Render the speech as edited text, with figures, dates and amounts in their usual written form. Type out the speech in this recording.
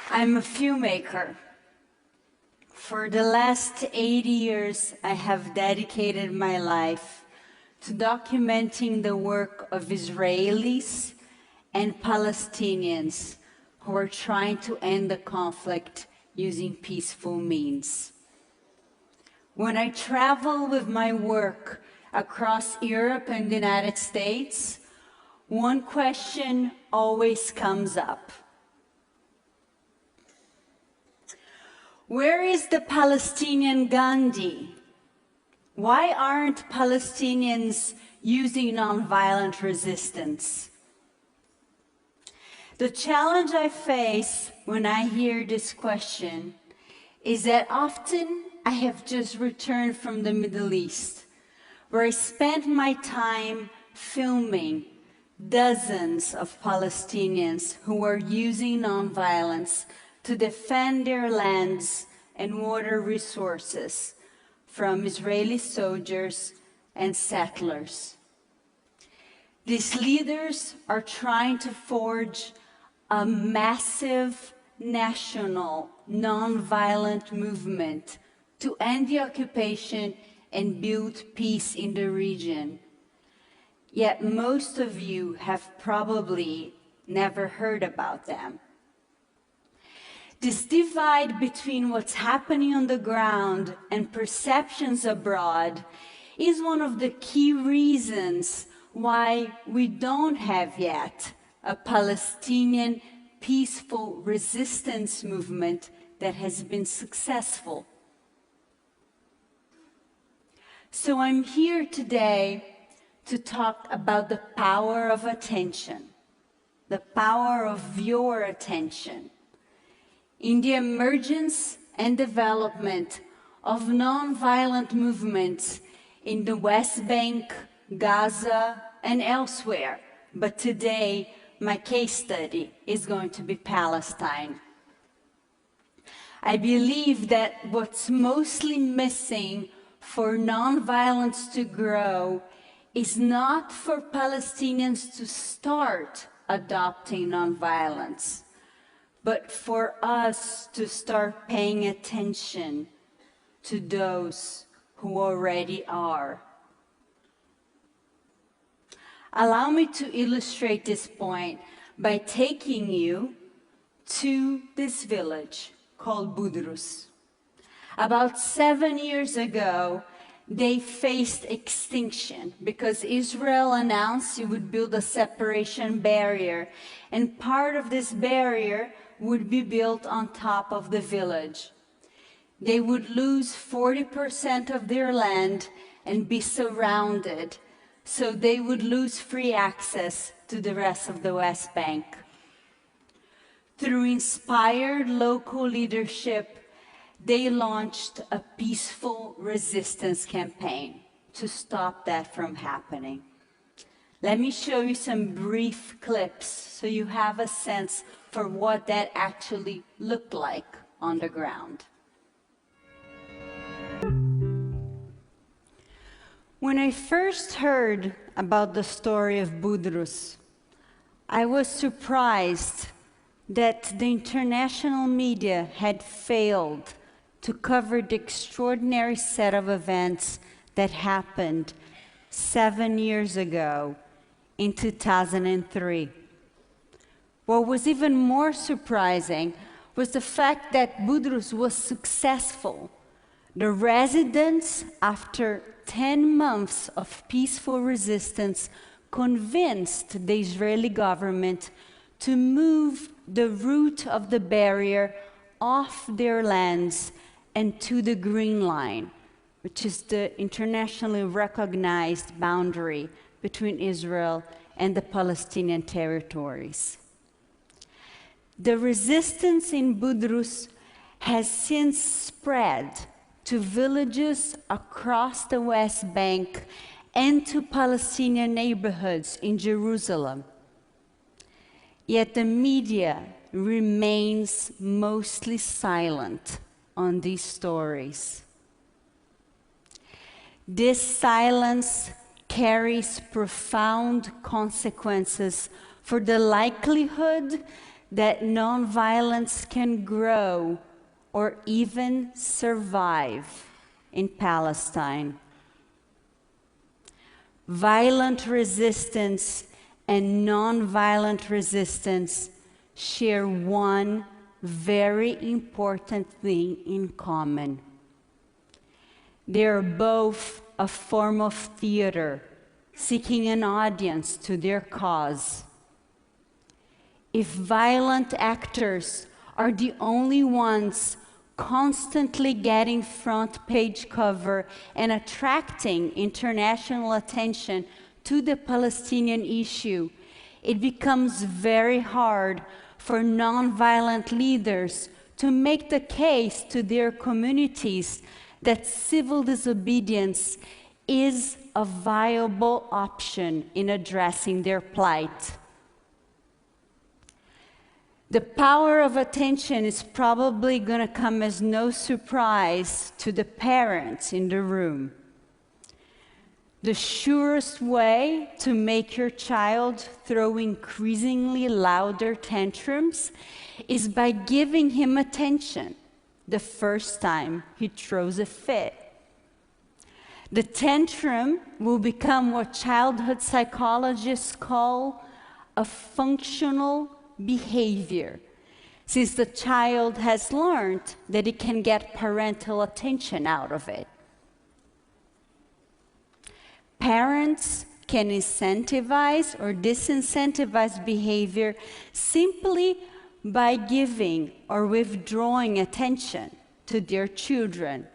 I'm a filmmaker. For the last 80 years, I have dedicated my life to documenting the work of Israelis and Palestinians who are trying to end the conflict using peaceful means. When I travel with my work across Europe and the United States, one question always comes up. Where is the Palestinian Gandhi? Why aren't Palestinians using nonviolent resistance? The challenge I face when I hear this question is that often I have just returned from the Middle East, where I spent my time filming dozens of Palestinians who are using nonviolence to defend their lands and water resources from Israeli soldiers and settlers. These leaders are trying to forge a massive national nonviolent movement to end the occupation and build peace in the region. Yet most of you have probably never heard about them. This divide between what's happening on the ground and perceptions abroad is one of the key reasons why we don't have yet a Palestinian peaceful resistance movement that has been successful. So I'm here today to talk about the power of attention, the power of your attention, in the emergence and development of nonviolent movements in the West Bank, Gaza, and elsewhere. But today, my case study is going to be Palestine. I believe that what's mostly missing for nonviolence to grow is not for Palestinians to start adopting nonviolence, but for us to start paying attention to those who already are. Allow me to illustrate this point by taking you to this village called Budrus. About 7 years ago, they faced extinction because Israel announced it would build a separation barrier, and part of this barrier would be built on top of the village. They would lose 40% of their land and be surrounded, so they would lose free access to the rest of the West Bank. Through inspired local leadership, they launched a peaceful resistance campaign to stop that from happening. Let me show you some brief clips so you have a sense for what that actually looked like on the ground. When I first heard about the story of Budrus, I was surprised that the international media had failed to cover the extraordinary set of events that happened 7 years ago in 2003. What was even more surprising was the fact that Budrus was successful. The residents, after 10 months of peaceful resistance, convinced the Israeli government to move the route of the barrier off their lands and to the Green Line, which is the internationally recognized boundary between Israel and the Palestinian territories. The resistance in Budrus has since spread to villages across the West Bank and to Palestinian neighborhoods in Jerusalem. Yet the media remains mostly silent on these stories. This silence carries profound consequences for the likelihood that nonviolence can grow or even survive in Palestine. Violent resistance and nonviolent resistance share one very important thing in common. They are both a form of theater, seeking an audience to their cause. If violent actors are the only ones constantly getting front page cover and attracting international attention to the Palestinian issue, it becomes very hard for nonviolent leaders to make the case to their communities that civil disobedience is a viable option in addressing their plight. The power of attention is probably going to come as no surprise to the parents in the room. The surest way to make your child throw increasingly louder tantrums is by giving him attention the first time he throws a fit. The tantrum will become what childhood psychologists call a functional behavior, since the child has learned that it can get parental attention out of it. Parents can incentivize or disincentivize behavior simply by giving or withdrawing attention to their children